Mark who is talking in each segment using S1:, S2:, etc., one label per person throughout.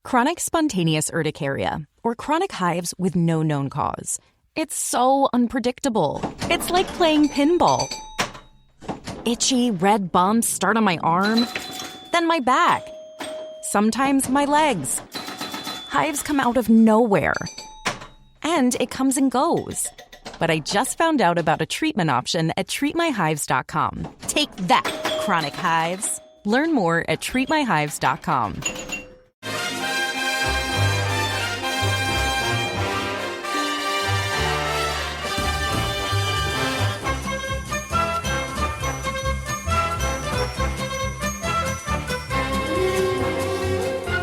S1: Chronic spontaneous urticaria, or chronic hives with no known cause. It's so unpredictable. It's like playing pinball. Itchy, red bumps start on my arm, then my back. Sometimes my legs. Hives come out of nowhere. And it comes and goes. But I just found out about a treatment option at treatmyhives.com. Take that, chronic hives. Learn more at treatmyhives.com.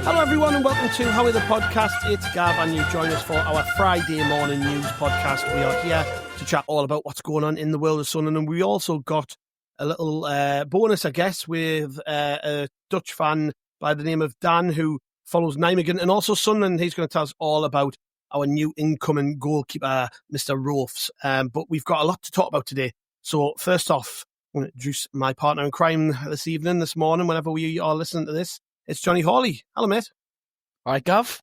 S2: Hello everyone and welcome to How Are The Podcast. It's Gav and you join us for our Friday morning news podcast. We are here to chat all about what's going on in the world of Sunderland, and we also got a little bonus, I guess, with a Dutch fan by the name of Dan who follows Nijmegen and also Sunderland. He's going to tell us all about our new incoming goalkeeper, Mr. Roefs. But we've got a lot to talk about today. So first off, I'm going to introduce my partner in crime this morning, whenever we are listening to this. It's Johnny Hawley. Hello, mate.
S3: All right, Gav.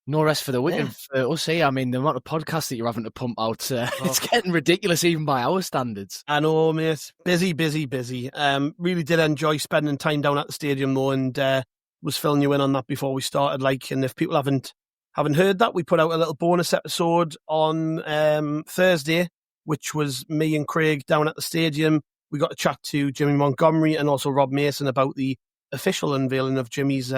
S3: No rest for the wicked for us here. I mean, the amount of podcasts that you're having to pump out, it's getting ridiculous even by our standards.
S2: I know, mate. Busy. Really did enjoy spending time down at the stadium, though, and was filling you in on that before we started. And if people haven't heard that, we put out a little bonus episode on Thursday, which was me and Craig down at the stadium. We got to chat to Jimmy Montgomery and also Rob Mason about the official unveiling of Jimmy's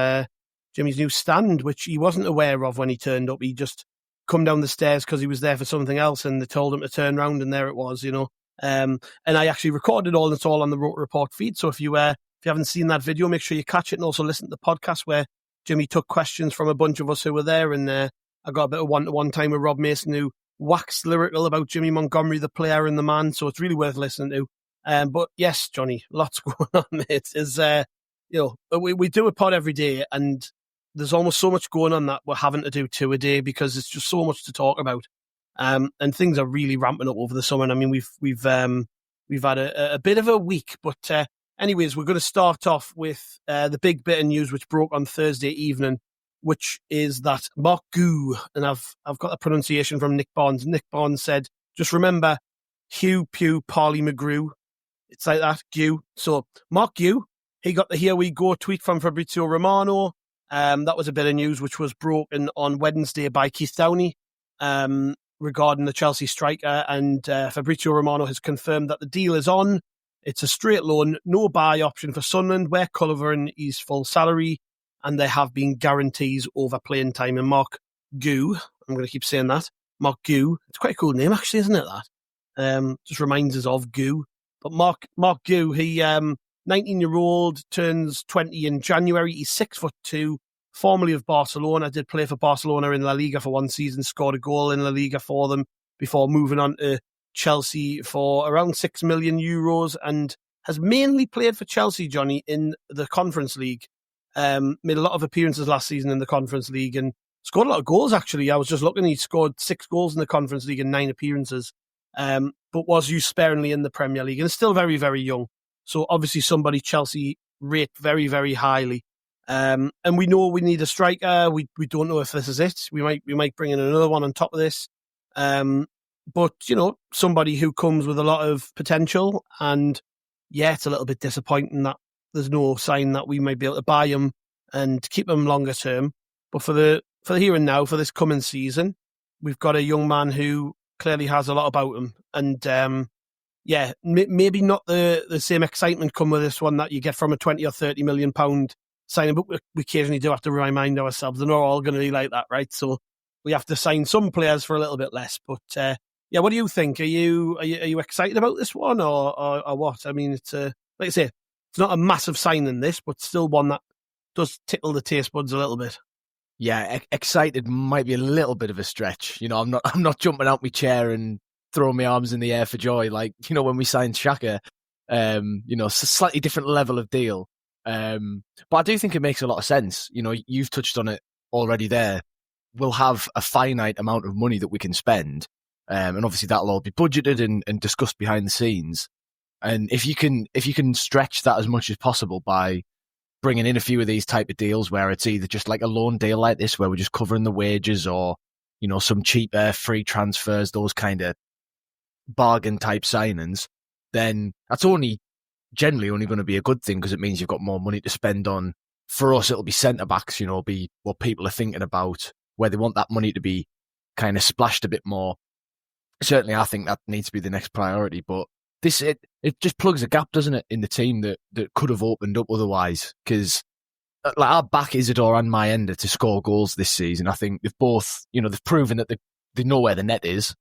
S2: new stand, which he wasn't aware of when he turned up. He just come down the stairs because he was there for something else, and they told him to turn around, and there it was, And I actually recorded all, and it's all on the Rotor Report feed. So if you haven't seen that video, make sure you catch it, and also listen to the podcast where Jimmy took questions from a bunch of us who were there, and I got a bit of one-to-one time with Rob Mason, who waxed lyrical about Jimmy Montgomery, the player and the man. So it's really worth listening to. But yes, Johnny, lots going on, mate. We do a pod every day, and there's almost so much going on that we're having to do two a day because it's just so much to talk about. And things are really ramping up over the summer. And I mean, we've had a bit of a week, but anyways, we're going to start off with the big bit of news which broke on Thursday evening, which is that Marc Guiu, and I've got the pronunciation from Nick Barnes. Nick Barnes said, just remember, Hugh Pew Parley McGrew. It's like that, Guiu. So Marc Guiu, he got the Here We Go tweet from Fabrizio Romano. That was a bit of news which was broken on Wednesday by Keith Downey regarding the Chelsea striker, and Fabrizio Romano has confirmed that the deal is on. It's a straight loan, no buy option for Sunderland. We're covering his full salary, and there have been guarantees over playing time. And Marc Guiu, I'm going to keep saying that, Marc Guiu, it's quite a cool name actually, isn't it, that? Just reminds us of Guiu. But Marc Guiu, he 19-year-old, turns 20 in January. He's 6'2", formerly of Barcelona. Did play for Barcelona in La Liga for one season, scored a goal in La Liga for them before moving on to Chelsea for around €6 million, and has mainly played for Chelsea, Johnny, in the Conference League. Made a lot of appearances last season in the Conference League and scored a lot of goals, actually. I was just looking, he scored 6 goals in the Conference League in 9 appearances, but was used sparingly in the Premier League and is still very, very young. So obviously somebody Chelsea rate very, very highly. And we know we need a striker. We don't know if this is it. We might bring in another one on top of this. But, somebody who comes with a lot of potential, and it's a little bit disappointing that there's no sign that we might be able to buy him and keep him longer term. But for the here and now, for this coming season, we've got a young man who clearly has a lot about him. And, maybe not the same excitement come with this one that you get from a 20 or 30 million pound signing, but we occasionally do have to remind ourselves they're not all going to be like that, right? So we have to sign some players for a little bit less. But what do you think? Are you excited about this one or what? I mean, it's like I say, it's not a massive signing this, but still one that does tickle the taste buds a little bit.
S3: Yeah, excited might be a little bit of a stretch. I'm not jumping out my chair and throwing my arms in the air for joy, like, when we signed Xhaka. It's a slightly different level of deal. But I do think it makes a lot of sense. You've touched on it already there. We'll have a finite amount of money that we can spend. And obviously that'll all be budgeted and discussed behind the scenes. And if you can stretch that as much as possible by bringing in a few of these type of deals where it's either just like a loan deal like this, where we're just covering the wages, or, you know, some cheaper free transfers, those kind of bargain type signings, then that's generally only going to be a good thing, because it means you've got more money to spend on. For us, it'll be centre-backs, you know, be what people are thinking about, where they want that money to be kind of splashed a bit more. Certainly, I think that needs to be the next priority, but it just plugs a gap, doesn't it, in the team that could have opened up otherwise, because like, I back Isidore and Mayenda to score goals this season. I think they've both, you know, they've proven that they know where the net is.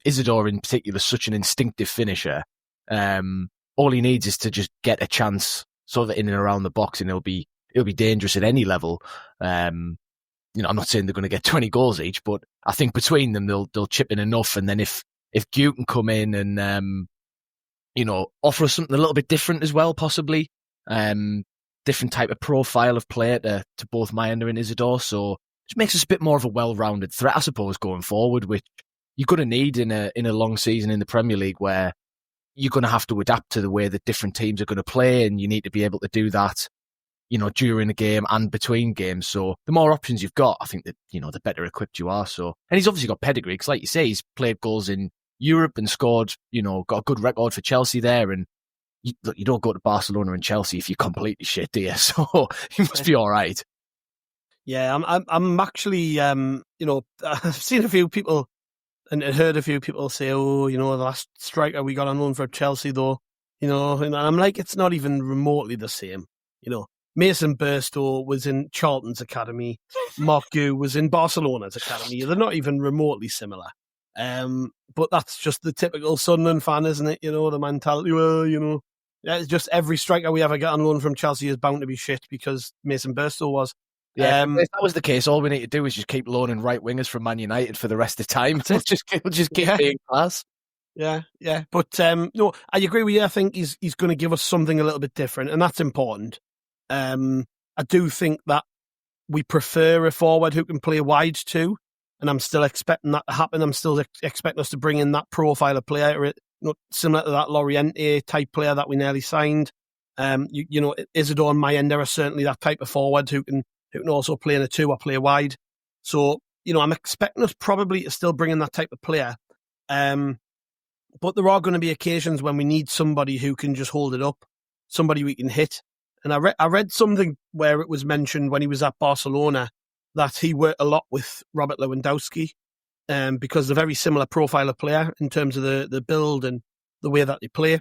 S3: Isidore in particular is such an instinctive finisher. All he needs is to just get a chance sort of in and around the box, and he'll be dangerous at any level. You know, I'm not saying they're going to get 20 goals each, but I think between them they'll chip in enough. And then if Guiu can come in and you know, offer us something a little bit different as well, possibly different type of profile of player to both Mayenda and Isidore, so it makes us a bit more of a well-rounded threat, I suppose, going forward, which you're going to need in a long season in the Premier League, where you're going to have to adapt to the way that different teams are going to play, and you need to be able to do that, you know, during a game and between games. So the more options you've got, I think that, you know, the better equipped you are. So, and he's obviously got pedigree, because like you say, he's played goals in Europe and scored, you know, got a good record for Chelsea there. And you don't go to Barcelona and Chelsea if you're completely shit, do you? So he must be all right.
S2: Yeah, I'm actually, you know, I've seen a few people and heard a few people say, oh, you know, the last striker we got on loan for Chelsea, though, you know, and I'm like, it's not even remotely the same. You know, Mason Burstow was in Charlton's academy. Marc Guiu was in Barcelona's academy. They're not even remotely similar. But that's just the typical Sunderland fan, isn't it? You know, the mentality, well, you know, it's just every striker we ever get on loan from Chelsea is bound to be shit because Mason Burstow was.
S3: Yeah, if that was the case, all we need to do is just keep loaning right wingers from Man United for the rest of the time. We'll just keep being class.
S2: Yeah. But no, I agree with you. I think he's going to give us something a little bit different, and that's important. I do think that we prefer a forward who can play wide too, and I'm still expecting that to happen. I'm still expecting us to bring in that profile of player, you know, similar to that Loriente type player that we nearly signed. You know, Isidore and Mayenda are certainly that type of forward who can also play in a two or play wide. So, you know, I'm expecting us probably to still bring in that type of player. But there are going to be occasions when we need somebody who can just hold it up, somebody we can hit. And I read something where it was mentioned when he was at Barcelona that he worked a lot with Robert Lewandowski, because they're very similar profile of player in terms of the build and the way that they play.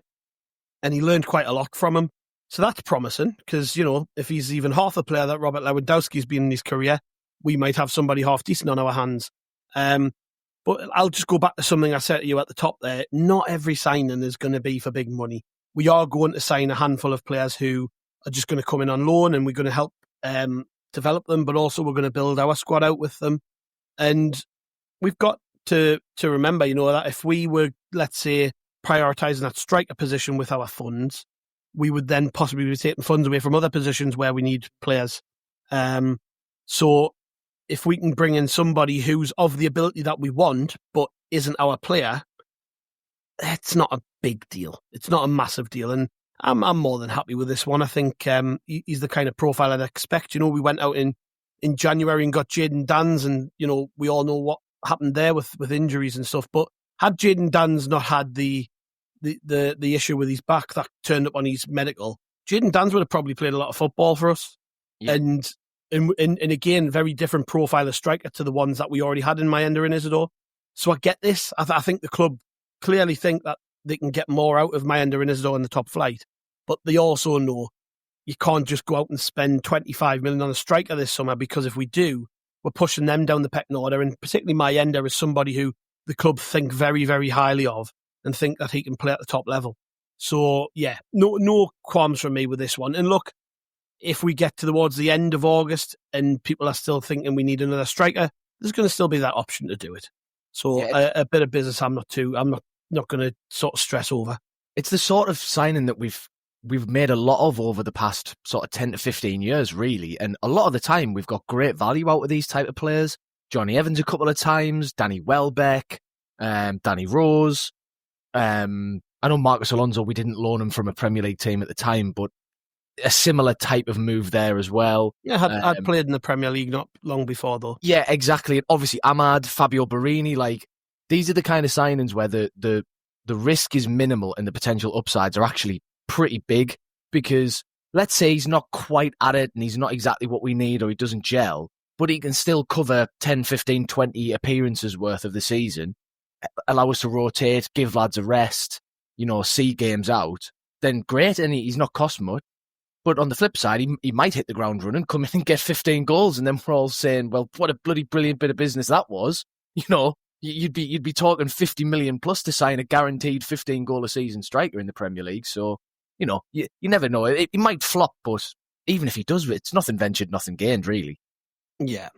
S2: And he learned quite a lot from him. So that's promising, because, you know, if he's even half the player that Robert Lewandowski's been in his career, we might have somebody half decent on our hands. But I'll just go back to something I said to you at the top there. Not every signing is going to be for big money. We are going to sign a handful of players who are just going to come in on loan, and we're going to help develop them, but also we're going to build our squad out with them. And we've got to remember, you know, that if we were, let's say, prioritising that striker position with our funds, we would then possibly be taking funds away from other positions where we need players. So if we can bring in somebody who's of the ability that we want, but isn't our player, it's not a big deal. It's not a massive deal. And I'm more than happy with this one. I think he's the kind of profile I'd expect. You know, we went out in January and got Jayden Danns, and, you know, we all know what happened there with injuries and stuff. But had Jayden Danns not had the issue with his back that turned up on his medical, Jayden Danns would have probably played a lot of football for us. Yeah. And again, very different profile of striker to the ones that we already had in Mayenda and Isidore. So I get this. I think the club clearly think that they can get more out of Mayenda and Isidore in the top flight. But they also know you can't just go out and spend 25 million on a striker this summer, because if we do, we're pushing them down the pecking order. And particularly Mayenda is somebody who the club think very, very highly of and think that he can play at the top level. So, yeah, no qualms from me with this one. And look, if we get towards the end of August and people are still thinking we need another striker, there's going to still be that option to do it. So yeah, a bit of business I'm not going to sort of stress over.
S3: It's the sort of signing that we've made a lot of over the past sort of 10 to 15 years, really. And a lot of the time we've got great value out of these type of players. Johnny Evans a couple of times, Danny Welbeck, Danny Rose. I know Marcus Alonso, we didn't loan him from a Premier League team at the time, but a similar type of move there as well.
S2: Yeah, I'd played in the Premier League not long before, though.
S3: Yeah, exactly. And obviously, Ahmad, Fabio Barini, like, these are the kind of signings where the risk is minimal and the potential upsides are actually pretty big, because let's say he's not quite at it and he's not exactly what we need, or he doesn't gel, but he can still cover 10, 15, 20 appearances worth of the season, allow us to rotate, give lads a rest, see games out, then great, and he's not cost much. But on the flip side, he might hit the ground running, come in and get 15 goals, and then we're all saying, well, what a bloody brilliant bit of business that was. You'd be talking 50 million plus to sign a guaranteed 15 goal a season striker in the Premier League. So, you never know. He might flop, but even if he does, it's nothing ventured, nothing gained, really.
S2: Yeah.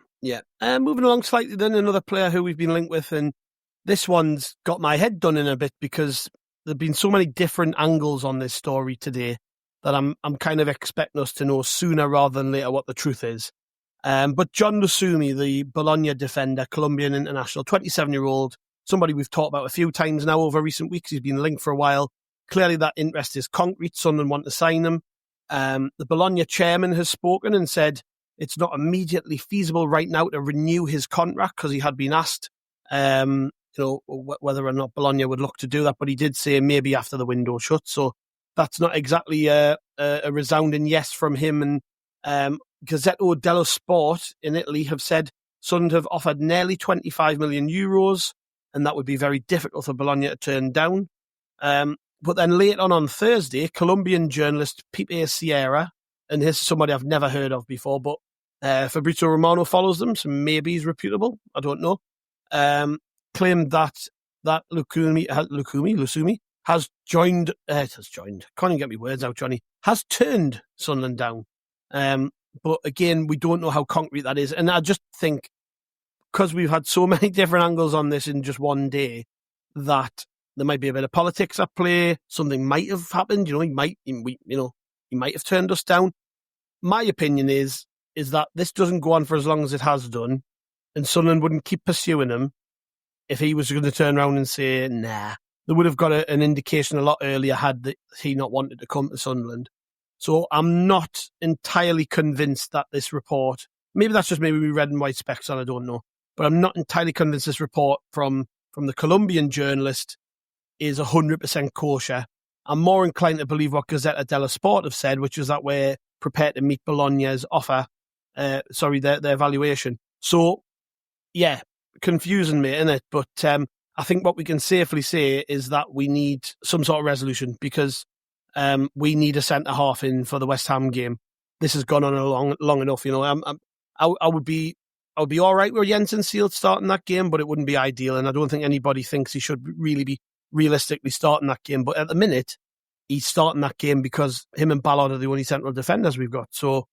S2: Moving along slightly then, another player who we've been linked with, and this one's got my head done in a bit because there've been so many different angles on this story today that I'm kind of expecting us to know sooner rather than later what the truth is. But Jhon Lucumi, the Bologna defender, Colombian international, 27-year-old, somebody we've talked about a few times now over recent weeks. He's been linked for a while. Clearly that interest is concrete. Sunderland want to sign him. The Bologna chairman has spoken and said it's not immediately feasible right now to renew his contract because he had been asked whether or not Bologna would look to do that, but he did say maybe after the window shuts. So that's not exactly a resounding yes from him. And Gazzetta dello Sport in Italy have said Sunderland have offered nearly 25 million euros, and that would be very difficult for Bologna to turn down. But then later on Thursday, Colombian journalist Pepe Sierra, and this is somebody I've never heard of before, but Fabrizio Romano follows them, so maybe he's reputable, I don't know, claimed that Lucumi has joined, can't even get me words out, Johnny, has turned Sunderland down. But again, we don't know how concrete that is. And I just think, because we've had so many different angles on this in just one day, that there might be a bit of politics at play. Something might have happened. He might have turned us down. My opinion is that this doesn't go on for as long as it has done, and Sunderland wouldn't keep pursuing him if he was going to turn around and say, nah. They would have got an indication a lot earlier had he not wanted to come to Sunderland. So I'm not entirely convinced that this report, maybe that's just maybe we red and white specs on, I don't know, but I'm not entirely convinced this report from the Colombian journalist is 100% kosher. I'm more inclined to believe what Gazzetta dello Sport have said, which is that we're prepared to meet Bologna's offer, their valuation. So, yeah, confusing me, isn't it? But I think what we can safely say is that we need some sort of resolution, because we need a centre-half in for the West Ham game. This has gone on long enough. I would be all right with Jensen Sealed starting that game, but it wouldn't be ideal, and I don't think anybody thinks he should really be realistically starting that game. But at the minute, he's starting that game because him and Ballard are the only central defenders we've got. So,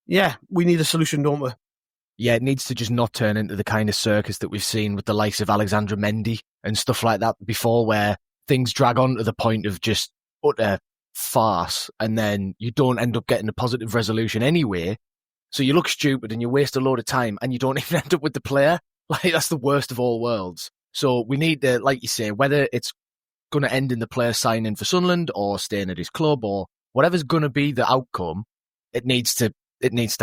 S2: yeah, we need a solution, don't we?
S3: Yeah, it needs to just not turn into the kind of circus that we've seen with the likes of Alexandra Mendy and stuff like that before, where things drag on to the point of just utter farce, and then you don't end up getting a positive resolution anyway. So you look stupid and you waste a load of time and you don't even end up with the player. Like, that's the worst of all worlds. So we need to, like you say, whether it's going to end in the player signing for Sunderland or staying at his club or whatever's going to be the outcome, it needs to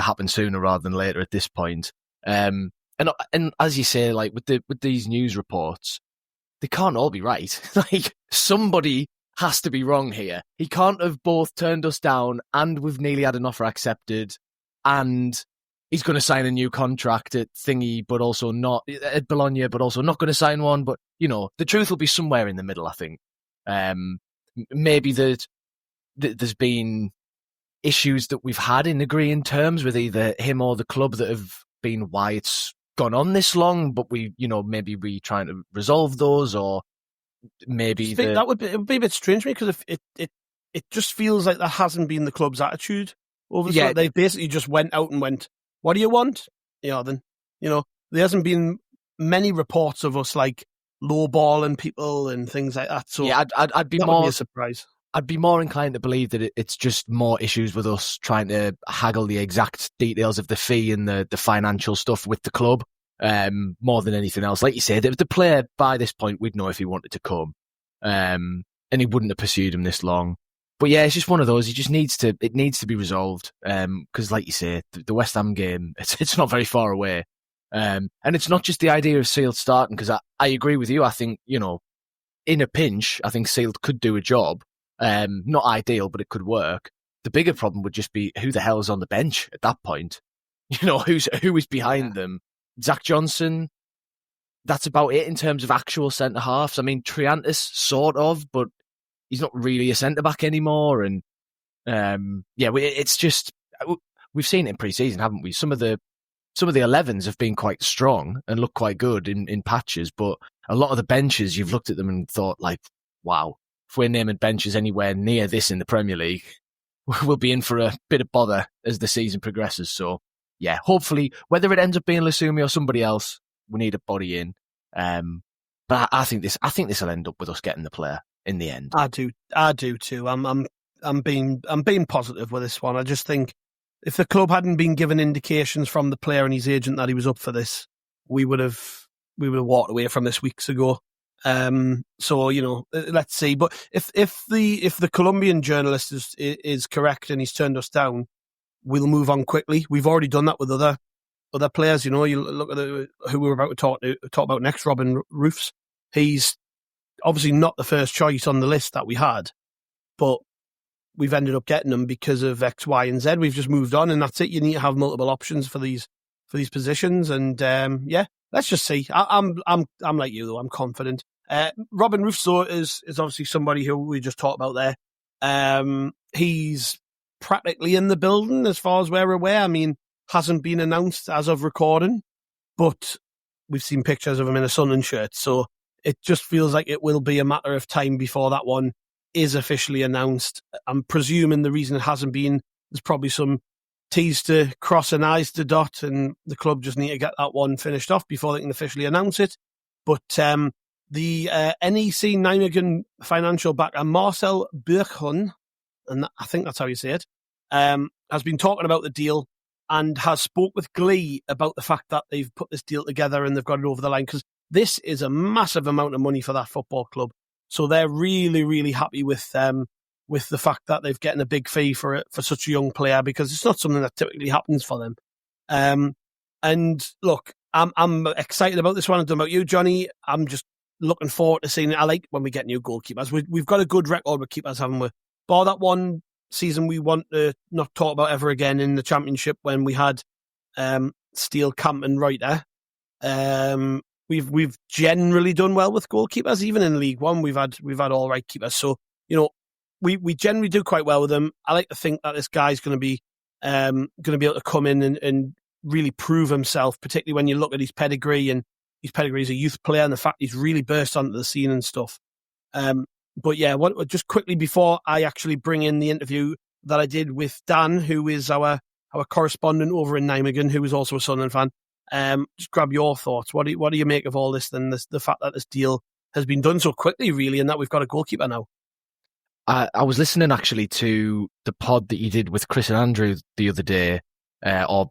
S3: happen sooner rather than later at this point. And as you say, like with these news reports, they can't all be right. Like, somebody has to be wrong here. He can't have both turned us down and we've nearly had an offer accepted, and he's going to sign a new contract at Thingy, but also not at Bologna, but also not going to sign one. But, the truth will be somewhere in the middle, I think. Maybe that there's been issues that we've had in agreeing terms with either him or the club that have been why it's gone on this long, but maybe we trying to resolve those, or maybe
S2: it would be a bit strange to me, because it just feels like that hasn't been the club's attitude over. Yeah, they basically just went out and went, "What do you want?" There hasn't been many reports of us like lowballing people and things like that. So
S3: yeah, I'd be more
S2: surprised.
S3: I'd be more inclined to believe that it's just more issues with us trying to haggle the exact details of the fee and the financial stuff with the club, more than anything else. Like you said, the player, by this point, we'd know if he wanted to come, and he wouldn't have pursued him this long. But yeah, it's just one of those. It needs to be resolved. Because like you say, the West Ham game, it's not very far away. And it's not just the idea of Sealed starting, because I agree with you. I think, in a pinch, I think Sealed could do a job. Not ideal, but it could work. The bigger problem would just be who the hell is on the bench at that point. Who is behind them? Zach Johnson. That's about it in terms of actual centre halves. I mean, Triantis sort of, but he's not really a centre back anymore. And it's just we've seen it in pre-season, haven't we? Some of the 11s have been quite strong and look quite good in patches, but a lot of the benches, you've looked at them and thought, like, wow, if we're naming benches anywhere near this in the Premier League, we'll be in for a bit of bother as the season progresses. So, yeah, hopefully, whether it ends up being Lucumi or somebody else, we need a body in. But I think this will end up with us getting the player in the end.
S2: I do too. I'm being positive with this one. I just think if the club hadn't been given indications from the player and his agent that he was up for this, we would have walked away from this weeks ago. So let's see. But if the Colombian journalist is correct and he's turned us down, we'll move on quickly. We've already done that with other players. You look at who we're about to talk about next, Robin Roefs. He's obviously not the first choice on the list that we had, but we've ended up getting him because of X, Y, and Z. We've just moved on, and that's it. You need to have multiple options for these positions, and let's just see. I'm like you though. I'm confident. Robin Roefs though is obviously somebody who we just talked about there. He's practically in the building as far as we're aware. I mean, hasn't been announced as of recording, but we've seen pictures of him in a Sunderland shirt. So it just feels like it will be a matter of time before that one is officially announced. I'm presuming the reason it hasn't been, there's probably some T's to cross and I's to dot, and the club just need to get that one finished off before they can officially announce it. But the NEC Nijmegen financial backer Marcel Burghuhn, and I think that's how you say it, has been talking about the deal and has spoke with glee about the fact that they've put this deal together and they've got it over the line, because this is a massive amount of money for that football club. So they're really, really happy with the fact that they've getting a big fee for such a young player, because it's not something that typically happens for them. And look, I'm excited about this one. I don't know about you, Johnny. I'm just looking forward to seeing it. I like when we get new goalkeepers. We've got a good record with keepers, haven't we? Bar that one season we want to not talk about ever again in the Championship, when we had Steele, Camp and Reuter. We've generally done well with goalkeepers, even in League One. We've had all right keepers, so we generally do quite well with them. I like to think that this guy's going to be able to come in and really prove himself, particularly when you look at his pedigree, and his pedigree as a youth player, and the fact he's really burst onto the scene and stuff. But yeah, just quickly before I actually bring in the interview that I did with Dan, who is our correspondent over in Nijmegen, who is also a Sunderland fan. Just grab your thoughts. What do you make of all this, then, the fact that this deal has been done so quickly, really, and that we've got a goalkeeper now?
S3: I was listening actually to the pod that you did with Chris and Andrew the other day, or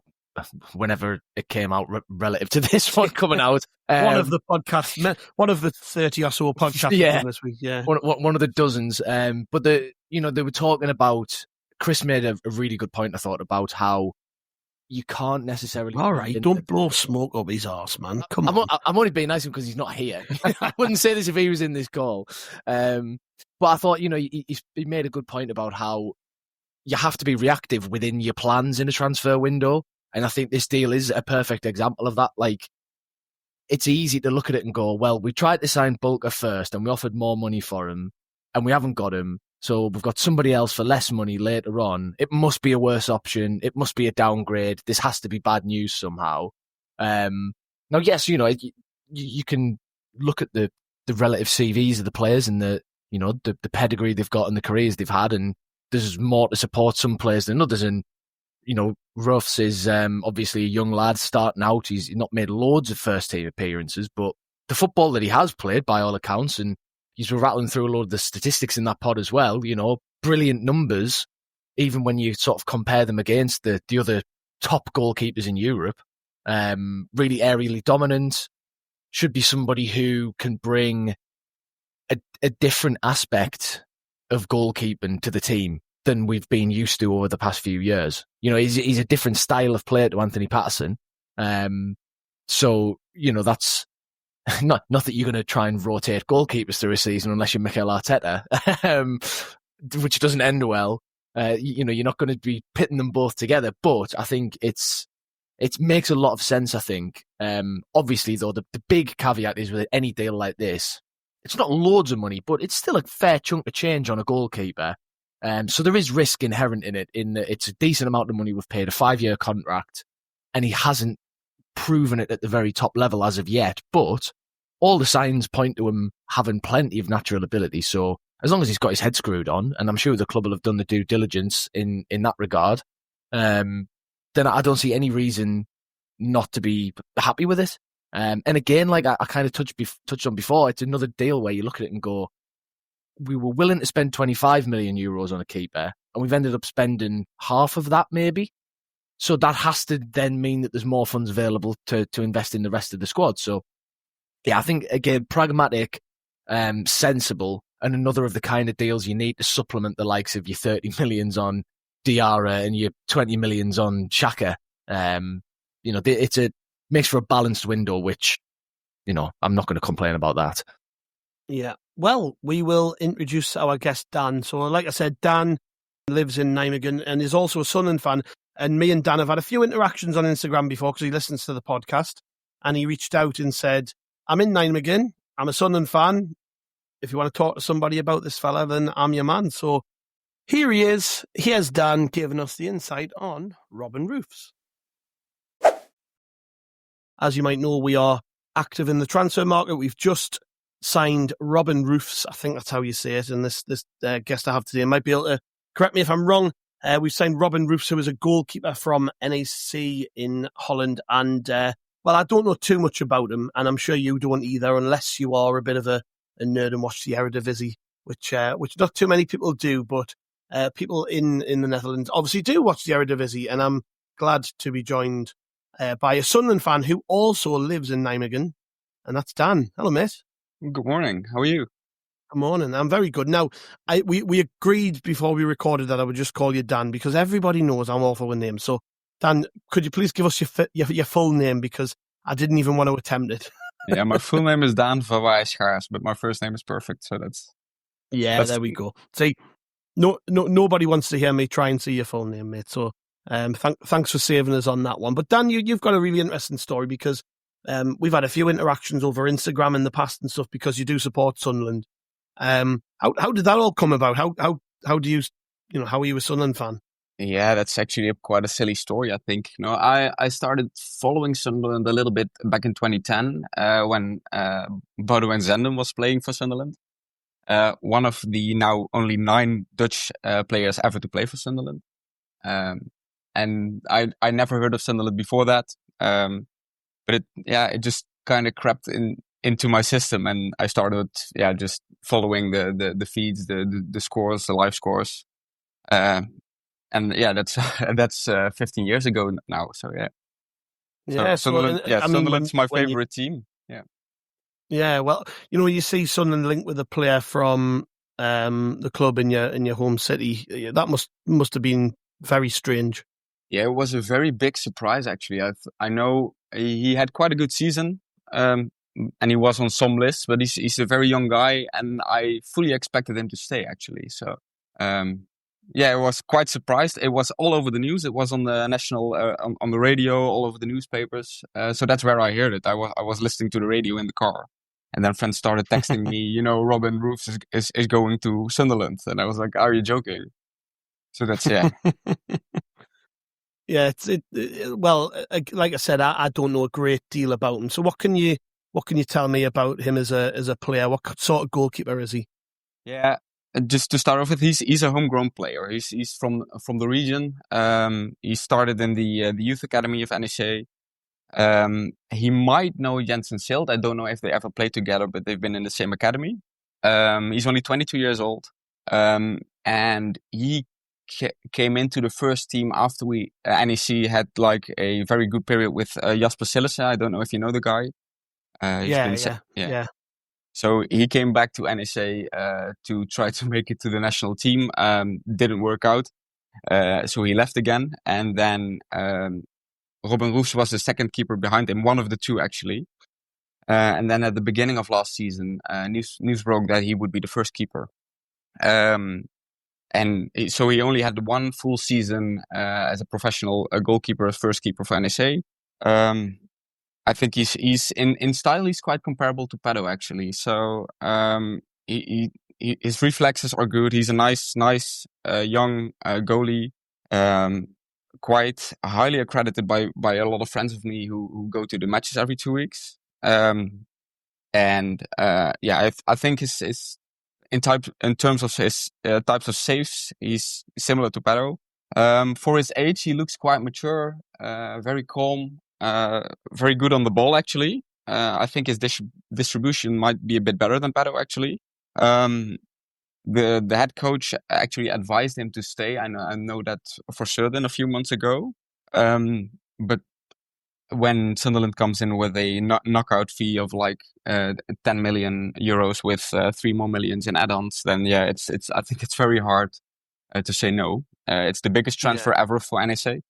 S3: whenever it came out relative to this one coming out.
S2: One of the 30 or so podcasts this week. Yeah,
S3: one of the dozens. But they were talking about, Chris made a really good point, I thought, about how you can't necessarily...
S2: All right, don't blow smoke up his arse, man. Come on.
S3: I'm only being nice because he's not here. I wouldn't say this if he was in this call. But I thought, he made a good point about how you have to be reactive within your plans in a transfer window. And I think this deal is a perfect example of that. Like, it's easy to look at it and go, well, we tried to sign Bulker first and we offered more money for him and we haven't got him. So we've got somebody else for less money later on. It must be a worse option. It must be a downgrade. This has to be bad news somehow. Now, yes, you can look at the relative CVs of the players and the pedigree they've got and the careers they've had, and there's more to support some players than others. And Roefs is obviously a young lad starting out. He's not made loads of first team appearances, but the football that he has played, by all accounts, and he's rattling through a load of the statistics in that pod as well. Brilliant numbers, even when you sort of compare them against the other top goalkeepers in Europe. Really aerially dominant. Should be somebody who can bring a different aspect of goalkeeping to the team than we've been used to over the past few years. He's a different style of player to Anthony Patterson. So, that's not that you're going to try and rotate goalkeepers through a season unless you're Mikel Arteta, which doesn't end well. You're not going to be pitting them both together, but I think it makes a lot of sense, I think. Obviously, though, the big caveat is with any deal like this, it's not loads of money, but it's still a fair chunk of change on a goalkeeper. So there is risk inherent in it, in that it's a decent amount of money we've paid, a 5-year contract, and he hasn't proven it at the very top level as of yet. But all the signs point to him having plenty of natural ability. So as long as he's got his head screwed on, and I'm sure the club will have done the due diligence in that regard, then I don't see any reason not to be happy with it. And again, like I kind of touched on before, it's another deal where you look at it and go, we were willing to spend 25 million euros on a keeper, and we've ended up spending half of that maybe. So that has to then mean that there's more funds available to invest in the rest of the squad. So yeah, I think, again, pragmatic, sensible, and another of the kind of deals you need to supplement the likes of your 30 millions on Diarra and your 20 millions on Xhaka. It makes for a balanced window, which, I'm not going to complain about that.
S2: Yeah. Well, we will introduce our guest, Dan. So like I said, Dan lives in Nijmegen and is also a Sunderland fan. And me and Dan have had a few interactions on Instagram before because he listens to the podcast. And he reached out and said, I'm in Nijmegen. I'm a Sunderland fan. If you want to talk to somebody about this fella, then I'm your man. So here he is. Here's Dan giving us the insight on Robin Roefs. As you might know, we are active in the transfer market. We've just signed Robin Roefs. I think that's how you say it. And this guest I have today might be able to correct me if I'm wrong. We've signed Robin Roefs, who is a goalkeeper from NEC in Holland. And, I don't know too much about him, and I'm sure you don't either, unless you are a bit of a nerd and watch the Eredivisie, which not too many people do, but people in the Netherlands obviously do watch the Eredivisie, and I'm glad to be joined by a Sunderland fan who also lives in Nijmegen, and that's Dan. Hello, mate.
S4: Good morning. How are you?
S2: Good morning. I'm very good. Now, we agreed before we recorded that I would just call you Dan because everybody knows I'm awful with names. So, Dan, could you please give us your full name, because I didn't even want to attempt it.
S4: Yeah, my full name is Daan Verwaaij-Schaars, but my first name is perfect. So
S2: there we go. See, nobody wants to hear me try and see your full name, mate. So, thanks for saving us on that one. But Dan, you've got a really interesting story because we've had a few interactions over Instagram in the past and stuff because you do support Sunderland. How did that all come about? How do you how are you a Sunderland fan?
S4: Yeah, that's actually quite a silly story, I think. I started following Sunderland a little bit back in 2010 when Bodo and Zenden was playing for Sunderland. One of the now only 9 Dutch players ever to play for Sunderland. And I never heard of Sunderland before that. But it just kind of crept into my system, and I started just following the feeds, the scores, the live scores. That's 15 years ago now. So yeah.
S2: Yeah,
S4: Sunderland's my favorite team. Yeah.
S2: Yeah, well, when you see Sunderland linked with a player from the club in your home city, that must have been very strange.
S4: Yeah, it was a very big surprise actually. I know he had quite a good season, and he was on some lists, but he's a very young guy, and I fully expected him to stay actually. So I was quite surprised. It was all over the news. It was on the national, on the radio, all over the newspapers. So that's where I heard it. I was listening to the radio in the car, and then friends started texting me, Robin Roefs is going to Sunderland, and I was like, "Are you joking?" So that's
S2: Yeah, well, like I said, I don't know a great deal about him. So what can you tell me about him as a player? What sort of goalkeeper is he?
S4: Yeah, just to start off with, he's a homegrown player. He's from the region. He started in the youth academy of NEC. He might know Jensen Silt. I don't know if they ever played together, but they've been in the same academy. He's only 22 years old, and he came into the first team after NEC had like a very good period with Jasper Sillissen. I don't know if you know the guy.
S2: Yeah.
S4: So he came back to NEC to try to make it to the national team. Didn't work out. So he left again. And then Robin Roefs was the second keeper behind him, one of the two actually. And then at the beginning of last season, news broke that he would be the first keeper. So he only had one full season as a professional goalkeeper, as first keeper for NEC. I think he's in style, he's quite comparable to Pedro actually. So his reflexes are good. He's a nice young goalie. Quite highly accredited by a lot of friends of me who go to the matches every 2 weeks. I think his in terms of his types of saves, he's similar to Pedro. For his age, he looks quite mature, very calm, very good on the ball actually. I think his distribution might be a bit better than Pedro actually. The head coach actually advised him to stay. I know that for certain a few months ago. But when Sunderland comes in with a knockout fee of like 10 million euros with 3 more millions in add-ons, then yeah, it's I think it's very hard to say no. It's the biggest transfer ever for NEC.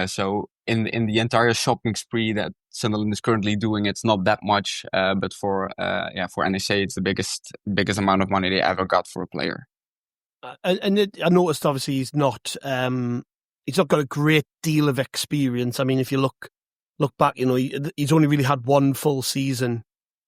S4: So in the entire shopping spree that Sunderland is currently doing, it's not that much. But for NEC, it's the biggest amount of money they ever got for a player.
S2: I noticed obviously he's not got a great deal of experience. I mean, if you look back, he's only really had one full season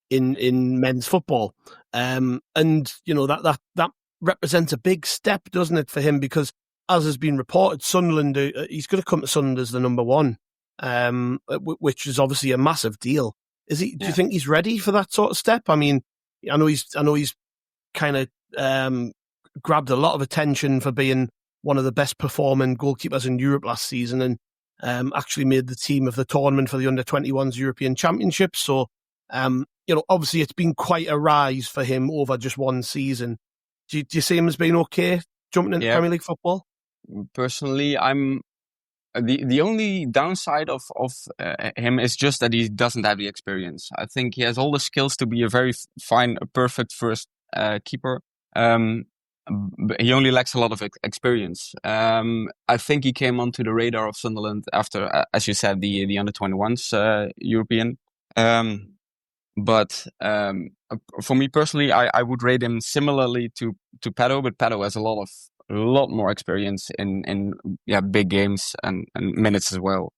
S2: in men's football, and that represents a big step, doesn't it, for him? Because as has been reported, Sunderland, he's going to come to Sunderland as the number one, which is obviously a massive deal. Is he? Do you think he's ready for that sort of step? I mean, I know he's kind of grabbed a lot of attention for being one of the best performing goalkeepers in Europe last season, and actually made the team of the tournament for the under-21s European Championship. So, obviously it's been quite a rise for him over just one season. Do you see him as being okay jumping into Premier League football?
S4: Personally, I'm the only downside of him is just that he doesn't have the experience. I think he has all the skills to be a very perfect first keeper. But he only lacks a lot of experience. I think he came onto the radar of Sunderland after, as you said, the under-21s European. But for me personally, I would rate him similarly to Pedro, but Pedro has a lot more experience in big games and minutes as well.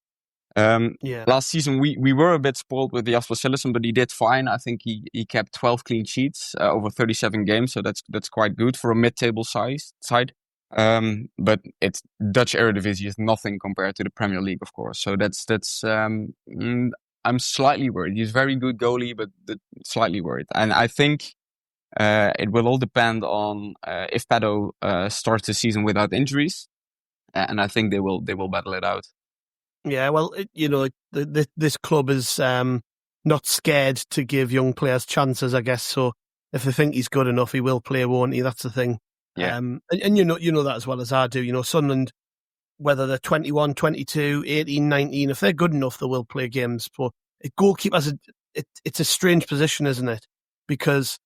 S4: Last season we were a bit spoiled with the Jasper Cillessen, but he did fine. I think he kept 12 clean sheets over 37 games, so that's quite good for a mid-table side. But it's Dutch Eredivisie is nothing compared to the Premier League, of course. So that's I'm slightly worried. He's a very good goalie, but slightly worried. And I think it will all depend on if Pedro starts the season without injuries, and I think they will battle it out.
S2: Yeah, well, this club is not scared to give young players chances, I guess. So if they think he's good enough, he will play, won't he? That's the thing.
S4: Yeah.
S2: And you know that as well as I do. Sunderland, whether they're 21, 22, 18, 19, if they're good enough, they will play games. But goalkeepers, it's a strange position, isn't it? Because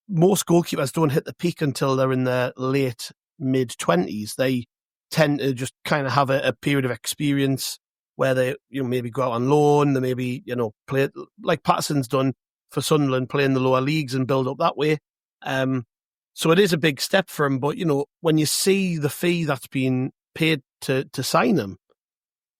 S2: most goalkeepers don't hit the peak until they're in their late, mid-20s. They tend to just kind of have a period of experience where they maybe go out on loan, they maybe play like Patterson's done for Sunderland, play in the lower leagues and build up that way. So it is a big step for him. But when you see the fee that's been paid to sign him,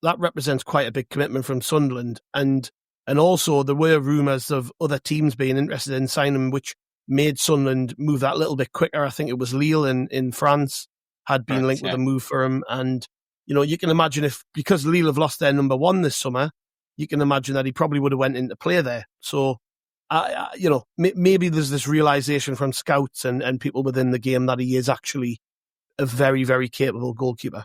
S2: that represents quite a big commitment from Sunderland. And also there were rumours of other teams being interested in signing him, which made Sunderland move that little bit quicker. I think it was Lille in France had been linked with a move for him. And, you can imagine because Lille have lost their number one this summer, you can imagine that he probably would have went into play there. So, maybe there's this realisation from scouts and people within the game that he is actually a very, very capable goalkeeper.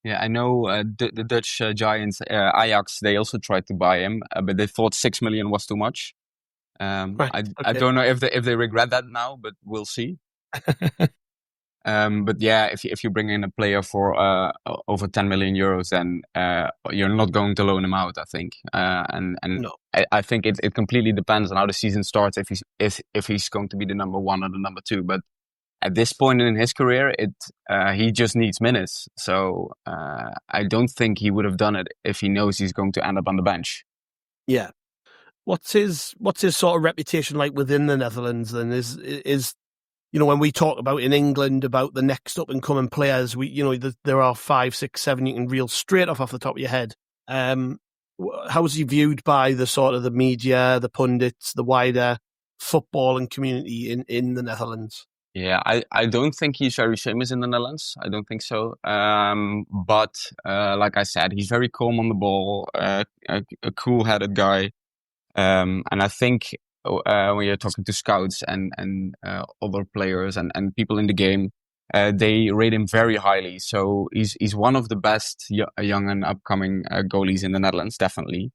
S4: Yeah, I know the Dutch giants, Ajax, they also tried to buy him, but they thought 6 million was too much. I don't know if they regret that now, but we'll see. But yeah, if you bring in a player for over 10 million euros, then you're not going to loan him out, I think. And
S2: No.
S4: I think it completely depends on how the season starts, if he's going to be the number one or the number two. But at this point in his career, he just needs minutes. So I don't think he would have done it if he knows he's going to end up on the bench.
S2: Yeah. What's his sort of reputation like within the Netherlands? Then is when we talk about in England about the next up and coming players, there are 5, 6, 7 you can reel straight off the top of your head. How is he viewed by the sort of the media, the pundits, the wider footballing community in the Netherlands?
S4: Yeah, I don't think he's very famous in the Netherlands. I don't think so. But like I said, he's very calm on the ball, a cool-headed guy. And I think when you're talking to scouts and other players and people in the game, they rate him very highly. So he's one of the best young and upcoming goalies in the Netherlands, definitely.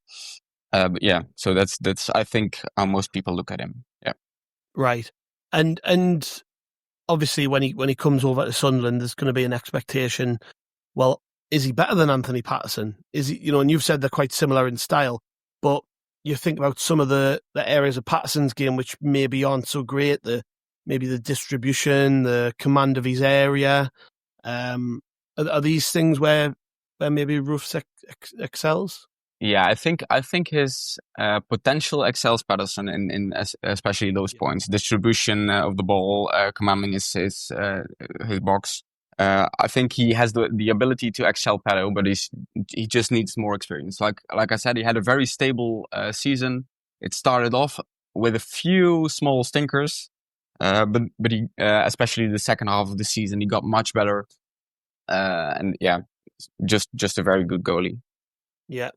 S4: But yeah, so that's I think how most people look at him. Yeah.
S2: Right. And obviously when he comes over to Sunderland, there's going to be an expectation. Well, is he better than Anthony Patterson? Is he? And you've said they're quite similar in style, but you think about some of the areas of Patterson's game which maybe aren't so great. Maybe the distribution, the command of his area. Are these things where maybe Roefs excels?
S4: Yeah, I think his potential excels Patterson in especially those points, distribution of the ball, commanding his box. I think he has the ability to excel Pedro, but he just needs more experience. Like I said, he had a very stable season. It started off with a few small stinkers, but he especially the second half of the season, he got much better. And yeah, just a very good goalie.
S2: Yeah.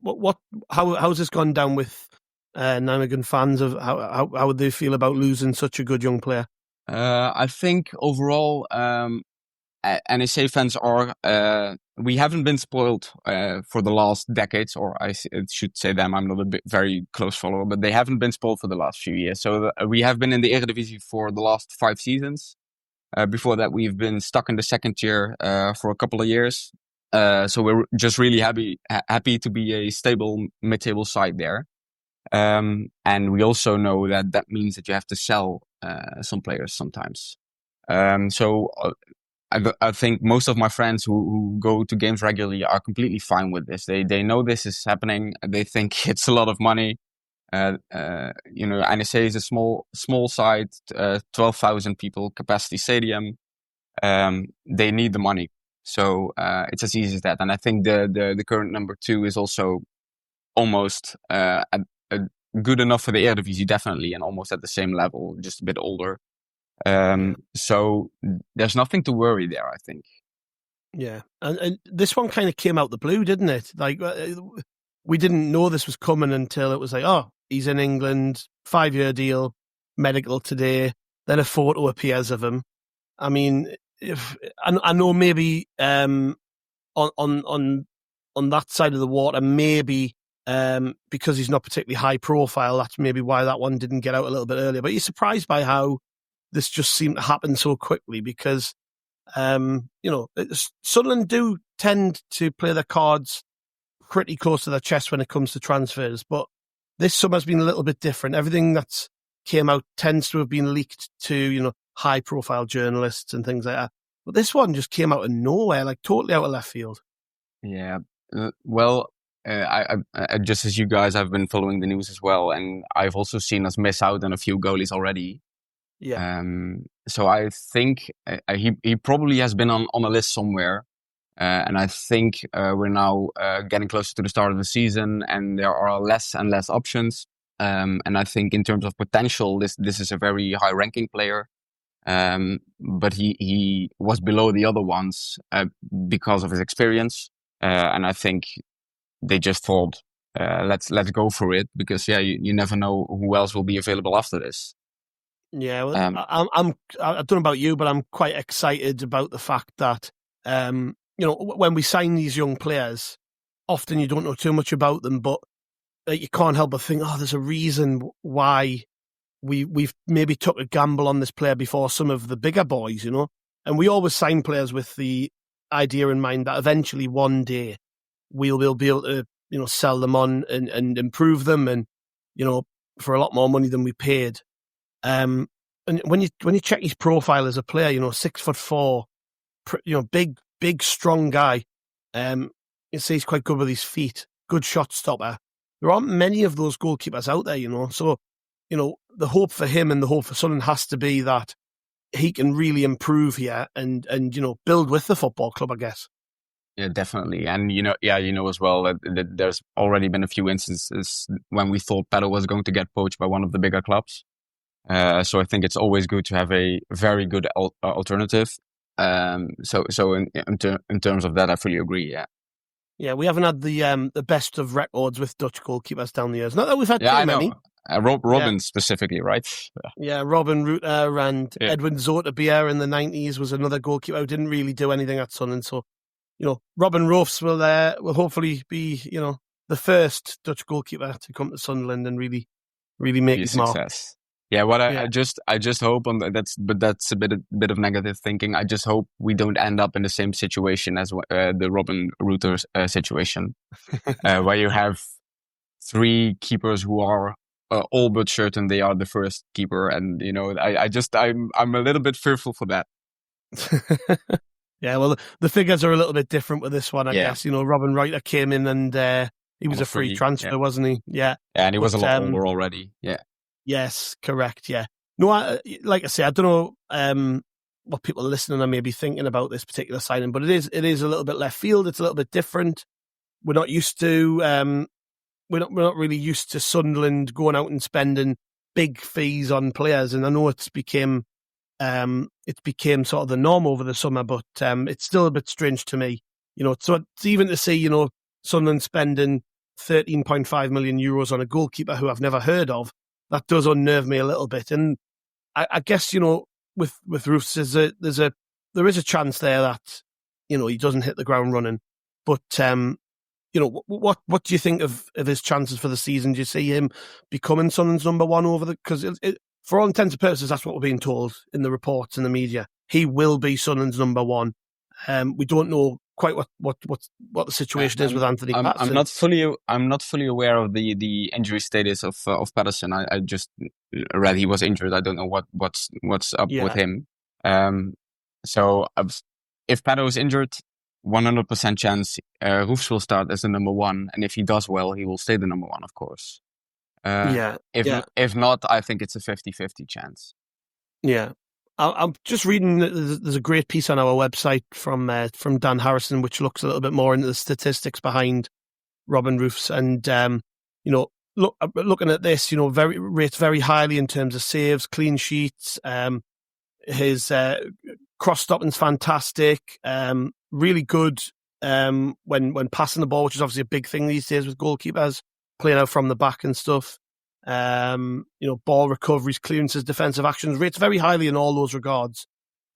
S2: How's this gone down with Nijmegen fans? Of how would they feel about losing such a good young player?
S4: I think overall, NEC fans we haven't been spoiled for the last decades, or I should say them. I'm not a very close follower, but they haven't been spoiled for the last few years. So we have been in the Eredivisie for the last 5 seasons. Before that, we've been stuck in the second tier for a couple of years. So we're just really happy to be a stable mid-table side there. And we also know that means that you have to sell some players sometimes. So I think most of my friends who go to games regularly are completely fine with this. They know this is happening. They think it's a lot of money. NEC is a small side, 12,000 people capacity stadium. They need the money. So it's as easy as that. And I think the current number 2 is also almost good enough for the Eredivisie, definitely, and almost at the same level, just a bit older. So there's nothing to worry there, I think.
S2: Yeah, and this one kind of came out the blue, didn't it? Like we didn't know this was coming until it was like, oh, he's in England, 5-year deal, medical today. Then a photo appears of him. I mean, I know maybe on that side of the water, maybe because he's not particularly high profile, that's maybe why that one didn't get out a little bit earlier. But you're surprised by how this just seemed to happen so quickly because, Sunderland do tend to play their cards pretty close to their chest when it comes to transfers. But this summer's been a little bit different. Everything that's came out tends to have been leaked to, high profile journalists and things like that. But this one just came out of nowhere, like totally out of left field.
S4: Yeah. I just as you guys, I've been following the news as well. And I've also seen us miss out on a few goalies already.
S2: Yeah.
S4: So I think he probably has been on a list somewhere. And I think we're now getting closer to the start of the season and there are less and less options. And I think in terms of potential, this is a very high ranking player. But he was below the other ones because of his experience. And I think they just thought, let's go for it because you never know who else will be available after this.
S2: Yeah, well, I don't know about you, but I'm quite excited about the fact that when we sign these young players, often you don't know too much about them, but you can't help but think, there's a reason why we've maybe took a gamble on this player before some of the bigger boys, And we always sign players with the idea in mind that eventually one day we'll be able to, sell them on and improve them, and, for a lot more money than we paid. And when you check his profile as a player, 6'4", big, strong guy. You see he's quite good with his feet, good shot stopper. There aren't many of those goalkeepers out there, So, the hope for him and the hope for Sunderland has to be that he can really improve here and build with the football club, I guess.
S4: Yeah, definitely. And, as well that there's already been a few instances when we thought Pedro was going to get poached by one of the bigger clubs. So I think it's always good to have a very good alternative. So in terms of that, I fully agree. Yeah.
S2: Yeah, we haven't had the best of records with Dutch goalkeepers down the years. Not that we've had too many.
S4: Robin specifically, right?
S2: Yeah, Robin Roefs and Edwin Zoetebier in the 90s was another goalkeeper who didn't really do anything at Sunderland. So, Robin Roefs will hopefully be, the first Dutch goalkeeper to come to Sunderland and really make his mark.
S4: Success. Yeah, I just hope that's a bit of negative thinking. I just hope we don't end up in the same situation as the Robin Roefs situation, where you have 3 keepers who are all but certain they are the first keeper, and I'm a little bit fearful for that.
S2: Yeah, well, the figures are a little bit different with this one, I guess. Robin Reiter came in and he was a free transfer, wasn't he? Yeah,
S4: and he was a lot older already. Yeah.
S2: Yes, correct. Yeah. No, like I say, I don't know what people listening are maybe thinking about this particular signing, but it is a little bit left field. It's a little bit different. We're not used to we're not really used to Sunderland going out and spending big fees on players, and I know it became sort of the norm over the summer, but it's still a bit strange to me. So it's even to see Sunderland spending 13.5 million euros on a goalkeeper who I've never heard of. That does unnerve me a little bit, and I guess with Roefs there is a chance there that he doesn't hit the ground running. But what do you think of his chances for the season? Do you see him becoming Sunderland's number one because for all intents and purposes that's what we're being told in the reports in the media. He will be Sunderland's number one. We don't know quite what the situation is with Anthony Patterson.
S4: I'm not fully aware of the injury status of Patterson. I just read he was injured. I don't know what's up with him. So if Pedro is injured, 100% chance Roefs will start as the number one, and if he does well, he will stay the number one, of course. If not, I think it's a 50-50 chance.
S2: Yeah. I'm just reading. There's a great piece on our website from Dan Harrison, which looks a little bit more into the statistics behind Robin Roefs, and looking at this, rates very highly in terms of saves, clean sheets. His cross stopping's fantastic. Really good when passing the ball, which is obviously a big thing these days with goalkeepers, playing out from the back and stuff. Ball recoveries, clearances, defensive actions, rates very highly in all those regards,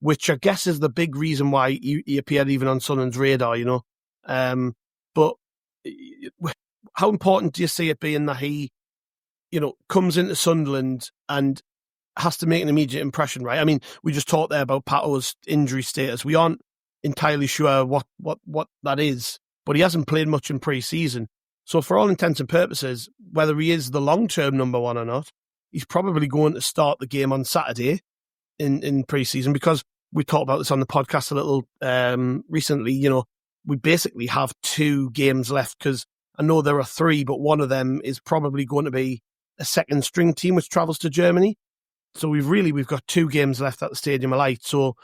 S2: which I guess is the big reason why he appeared even on Sunderland's radar, But how important do you see it being that he, comes into Sunderland and has to make an immediate impression, right? I mean, we just talked there about Pato's injury status. We aren't entirely sure what that is, but he hasn't played much in pre-season. So for all intents and purposes, whether he is the long-term number one or not, he's probably going to start the game on Saturday in pre-season, because we talked about this on the podcast a little recently. We basically have 2 games left, because I know there are 3, but one of them is probably going to be a second string team which travels to Germany. So we've got 2 games left at the Stadium of Light. So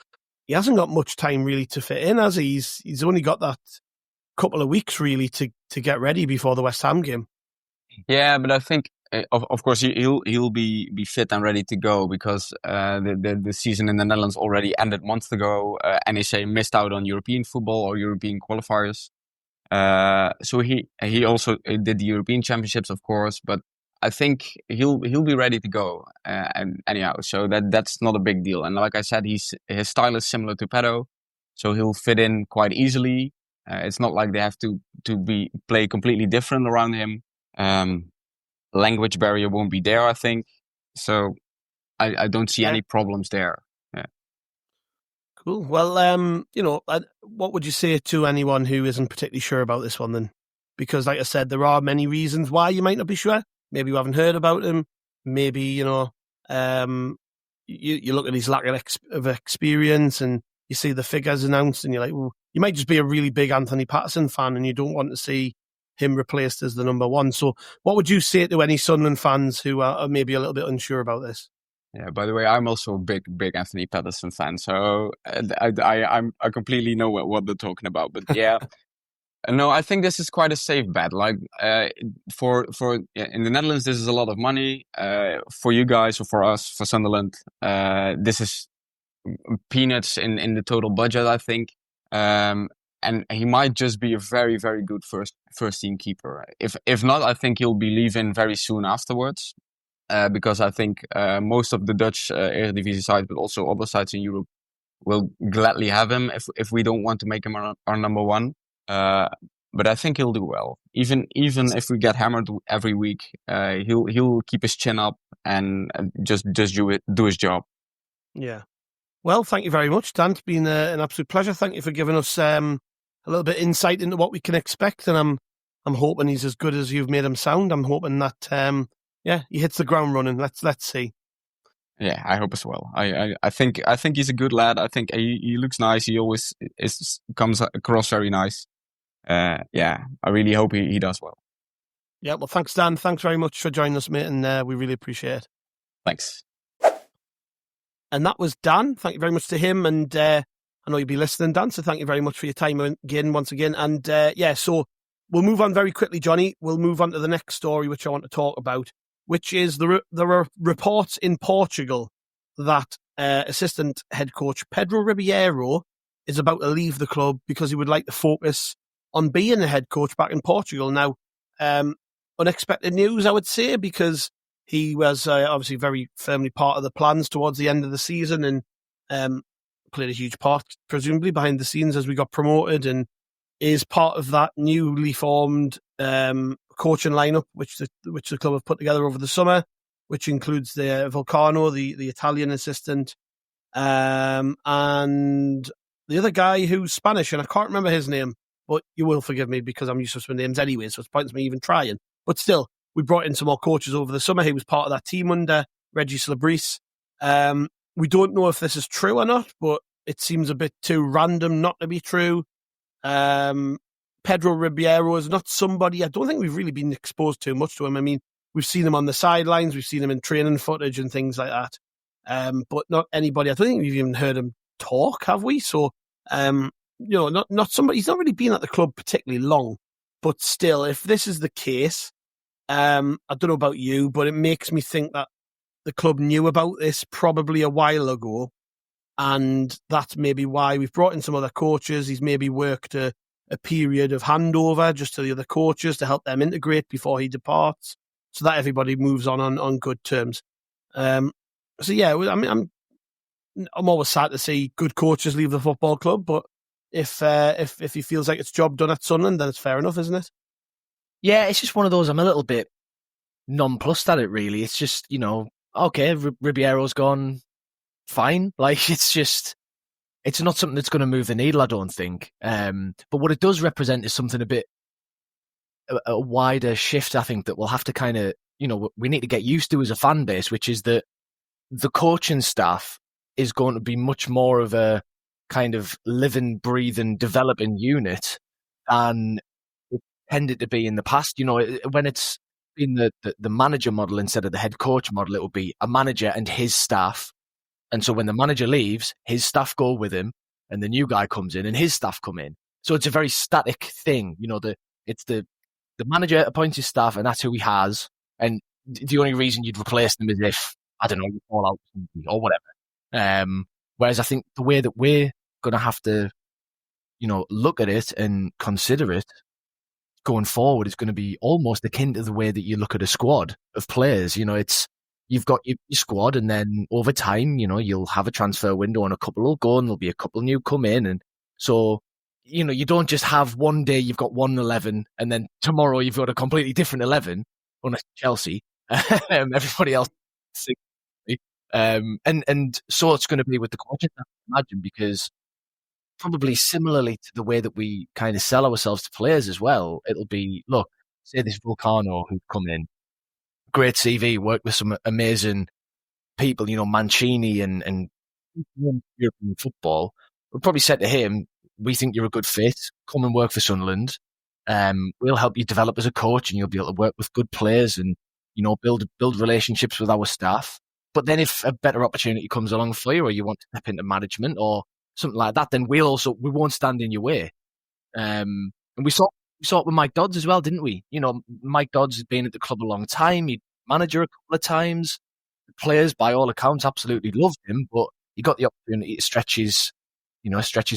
S2: he hasn't got much time really to fit in, has he? He's only got that couple of weeks really to get ready before the West Ham game.
S4: Yeah, but I think of course he'll be fit and ready to go, because the season in the Netherlands already ended months ago. NEC missed out on European football or European qualifiers. So he also did the European Championships, of course, but I think he'll be ready to go. And anyhow, so that's not a big deal. And like I said, his style is similar to Pedro, so he'll fit in quite easily. It's not like they have to play completely different around him. Language barrier won't be there, I think. So I don't see any problems there. Yeah.
S2: Cool. Well, what would you say to anyone who isn't particularly sure about this one then? Because, like I said, there are many reasons why you might not be sure. Maybe you haven't heard about him. Maybe, you look at his lack of experience and you see the figures announced and you're like, well, you might just be a really big Anthony Patterson fan and you don't want to see him replaced as the number one. So what would you say to any Sunderland fans who are maybe a little bit unsure about this?
S4: Yeah, by the way, I'm also a big Anthony Patterson fan, so I completely know what they're talking about. But yeah, no, I think this is quite a safe bet. Like for in the Netherlands, this is a lot of money. For you guys or for us, for Sunderland, this is peanuts in the total budget, I think. And he might just be a very, very good first team keeper. If not, I think he'll be leaving very soon afterwards. Because I think most of the Dutch Eredivisie sides, but also other sides in Europe, will gladly have him if we don't want to make him our number one. But I think he'll do well. Even if we get hammered every week, he'll keep his chin up and just do his job.
S2: Yeah. Well, thank you very much, Dan. It's been an absolute pleasure. Thank you for giving us a little bit of insight into what we can expect, and I'm hoping he's as good as you've made him sound. I'm hoping that he hits the ground running. Let's see.
S4: Yeah, I hope as well. I think he's a good lad. I think he looks nice. He always comes across very nice. I really hope he does well.
S2: Yeah, well, thanks, Dan. Thanks very much for joining us, mate, and we really appreciate it.
S4: Thanks.
S2: And that was Dan. Thank you very much to him. And I know you'll be listening, Dan, so thank you very much for your time again, once again. And so we'll move on very quickly, Johnny. We'll move on to the next story, which I want to talk about, which is there are reports in Portugal that assistant head coach Pedro Ribeiro is about to leave the club because he would like to focus on being a head coach back in Portugal. Now, unexpected news, I would say, because he was obviously very firmly part of the plans towards the end of the season and played a huge part, presumably, behind the scenes as we got promoted, and is part of that newly formed coaching lineup which the club have put together over the summer, which includes the Vulcano, the Italian assistant, and the other guy who's Spanish, and I can't remember his name, but you will forgive me because I'm useless with names anyway, so it's pointless me even trying. But still, we brought in some more coaches over the summer. He was part of that team under Regis Lebris. We don't know if this is true or not, but it seems a bit too random not to be true. Pedro Ribeiro is not somebody, I don't think we've really been exposed too much to him. I mean, we've seen him on the sidelines, we've seen him in training footage and things like that. But not anybody, I don't think we've even heard him talk, have we? So, not somebody, he's not really been at the club particularly long, but still, if this is the case, I don't know about you, but it makes me think that the club knew about this probably a while ago. And that's maybe why we've brought in some other coaches. He's maybe worked a period of handover just to the other coaches to help them integrate before he departs, so that everybody moves on good terms. I mean, I'm always sad to see good coaches leave the football club, but if he feels like it's job done at Sunderland, then it's fair enough, isn't it?
S3: Yeah, it's just one of those. I'm a little bit nonplussed at it, really. It's just, okay, Ribeiro's gone. Fine. Like, it's not something that's going to move the needle, I don't think. But what it does represent is something a wider shift, I think, that we'll have to kind of, we need to get used to as a fan base, which is that the coaching staff is going to be much more of a kind of living, breathing, developing unit than it tended to be in the past. When it's been the manager model instead of the head coach model, it will be a manager and his staff. And so when the manager leaves, his staff go with him, and the new guy comes in and his staff come in. So it's a very static thing. It's the manager appoints his staff, and that's who he has. And the only reason you'd replace them is if, I don't know, you fall out or whatever. Whereas I think the way that we're going to have to, look at it and consider it going forward is going to be almost akin to the way that you look at a squad of players. You've got your squad, and then over time, you'll have a transfer window and a couple will go and there'll be a couple new come in. And so, you don't just have one day you've got 1-11 and then tomorrow you've got a completely different 11, unless Chelsea, everybody else. And so it's going to be with the coaches, I imagine, because probably similarly to the way that we kind of sell ourselves to players as well, it'll be, look, say this Vulcano who'd come in, great CV, worked with some amazing people, Mancini and European football. We'll probably say to him, we think you're a good fit, come and work for Sunderland. We'll help you develop as a coach and you'll be able to work with good players and, build relationships with our staff. But then if a better opportunity comes along for you or you want to step into management or something like that, then we won't stand in your way. And we saw it with Mike Dodds as well, didn't we? Mike Dodds has been at the club a long time. He'd manager a couple of times. The players, by all accounts, absolutely loved him, but he got the opportunity to stretch his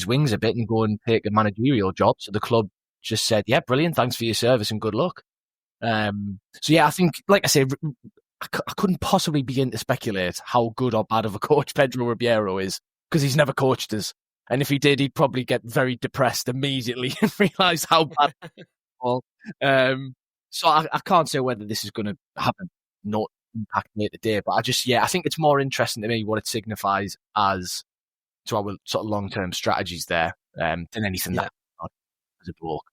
S3: wings a bit and go and take a managerial job. So the club just said, yeah, brilliant, thanks for your service and good luck. So yeah, I think, like I say, I couldn't possibly begin to speculate how good or bad of a coach Pedro Ribeiro is, because he's never coached us. And if he did, he'd probably get very depressed immediately and realise how bad it was. So I can't say whether this is going to have no impact day to day, but I think it's more interesting to me what it signifies as to our sort of long-term strategies there than anything that as a bloke.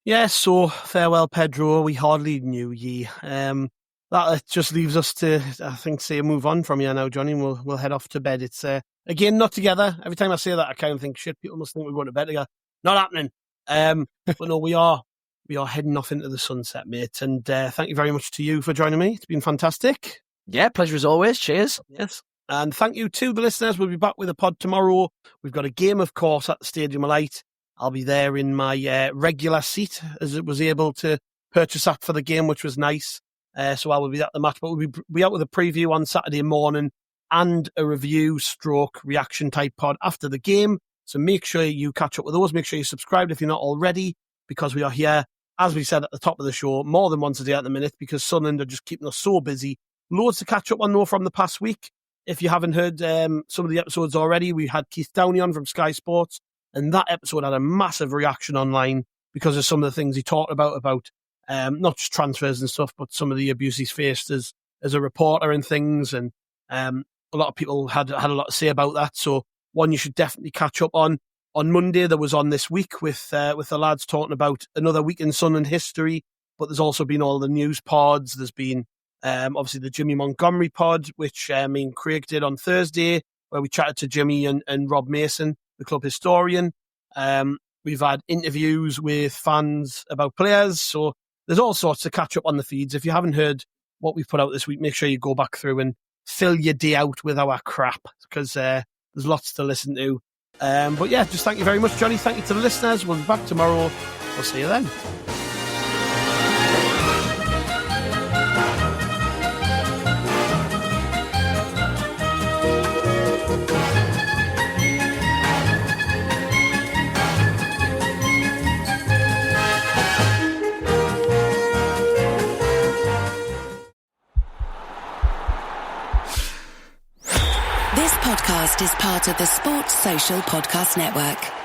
S2: Yeah, so farewell, Pedro. We hardly knew ye. That just leaves us to, I think, move on from here now, Johnny, and we'll head off to bed. It's, again, not together. Every time I say that, I kind of think, shit, people must think we're going to bed together. Not happening. But no, we are heading off into the sunset, mate. And thank you very much to you for joining me. It's been fantastic.
S3: Yeah, pleasure as always. Cheers.
S2: Yes. And thank you to the listeners. We'll be back with a pod tomorrow. We've got a game, of course, at the Stadium of Light. I'll be there in my regular seat, as it was able to purchase that for the game, which was nice. So I will be at the match, but we'll be out with a preview on Saturday morning and a review / reaction type pod after the game. So make sure you catch up with those. Make sure you subscribe if you're not already, because we are here, as we said at the top of the show, more than once a day at the minute, because Sunderland are just keeping us so busy. Loads to catch up on, though, from the past week. If you haven't heard some of the episodes already, we had Keith Downey on from Sky Sports, and that episode had a massive reaction online because of some of the things he talked about not just transfers and stuff, but some of the abuse he's faced as a reporter and things. And a lot of people had a lot to say about that. So one you should definitely catch up on. On Monday, there was On This Week with the lads talking about another week in Sunderland history, but there's also been all the news pods. There's been obviously the Jimmy Montgomery pod, which me and Craig did on Thursday, where we chatted to Jimmy and Rob Mason, the club historian. We've had interviews with fans about players. So there's all sorts to catch up on the feeds. If you haven't heard what we've put out this week, make sure you go back through and fill your day out with our crap, because there's lots to listen to. But yeah, just thank you very much, Johnny. Thank you to the listeners. We'll be back tomorrow. We'll see you then.
S5: This podcast is part of the Sports Social Podcast Network.